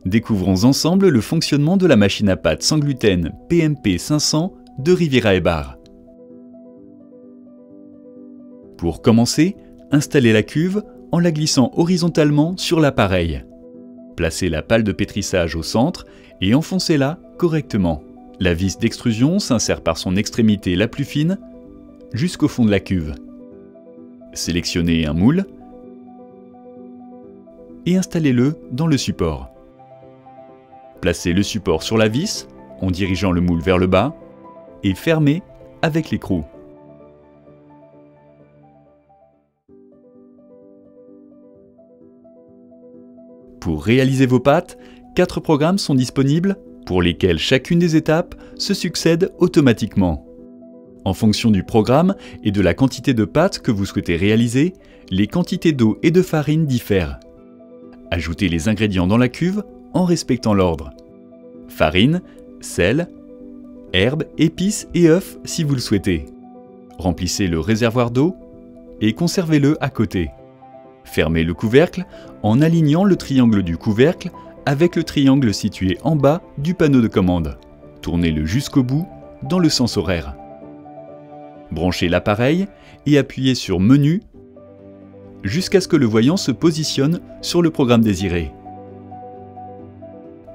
Découvrons ensemble le fonctionnement de la machine à pâte sans gluten PMP 500 de Riviera & Bar. Pour commencer, installez la cuve en la glissant horizontalement sur l'appareil. Placez la pâle de pétrissage au centre et enfoncez-la correctement. La vis d'extrusion s'insère par son extrémité la plus fine jusqu'au fond de la cuve. Sélectionnez un moule et installez-le dans le support. Placez le support sur la vis en dirigeant le moule vers le bas et fermez avec l'écrou. Pour réaliser vos pâtes, 4 programmes sont disponibles pour lesquels chacune des étapes se succède automatiquement. En fonction du programme et de la quantité de pâtes que vous souhaitez réaliser, les quantités d'eau et de farine diffèrent. Ajoutez les ingrédients dans la cuve en respectant l'ordre. Farine, sel, herbes, épices et œufs si vous le souhaitez. Remplissez le réservoir d'eau et conservez-le à côté. Fermez le couvercle en alignant le triangle du couvercle avec le triangle situé en bas du panneau de commande. Tournez-le jusqu'au bout dans le sens horaire. Branchez l'appareil et appuyez sur Menu jusqu'à ce que le voyant se positionne sur le programme désiré.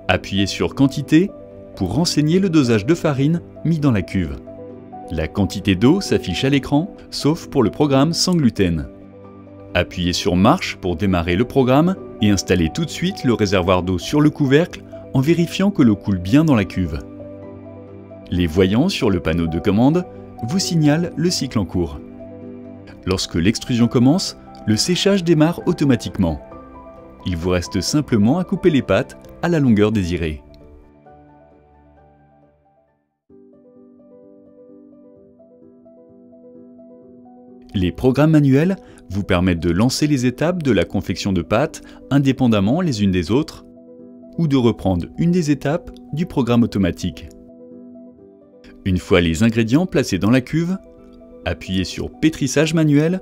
Appuyez sur Quantité pour renseigner le dosage de farine mis dans la cuve. La quantité d'eau s'affiche à l'écran, sauf pour le programme sans gluten. Appuyez sur Marche pour démarrer le programme et installez tout de suite le réservoir d'eau sur le couvercle en vérifiant que l'eau coule bien dans la cuve. Les voyants sur le panneau de commande vous signalent le cycle en cours. Lorsque l'extrusion commence, le séchage démarre automatiquement. Il vous reste simplement à couper les pâtes à la longueur désirée. Les programmes manuels vous permettent de lancer les étapes de la confection de pâtes indépendamment les unes des autres ou de reprendre une des étapes du programme automatique. Une fois les ingrédients placés dans la cuve, appuyez sur Pétrissage manuel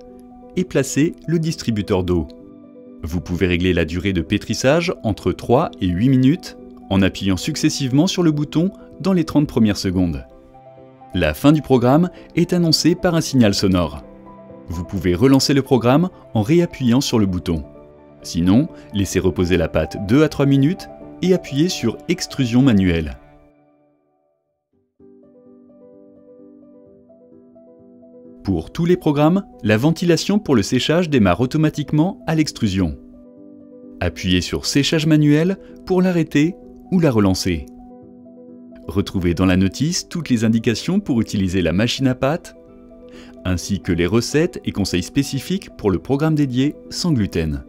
et placez le distributeur d'eau. Vous pouvez régler la durée de pétrissage entre 3 et 8 minutes en appuyant successivement sur le bouton dans les 30 premières secondes. La fin du programme est annoncée par un signal sonore. Vous pouvez relancer le programme en réappuyant sur le bouton. Sinon, laissez reposer la pâte 2 à 3 minutes et appuyez sur Extrusion manuelle. Pour tous les programmes, la ventilation pour le séchage démarre automatiquement à l'extrusion. Appuyez sur Séchage manuel pour l'arrêter ou la relancer. Retrouvez dans la notice toutes les indications pour utiliser la machine à pâte, ainsi que les recettes et conseils spécifiques pour le programme dédié sans gluten.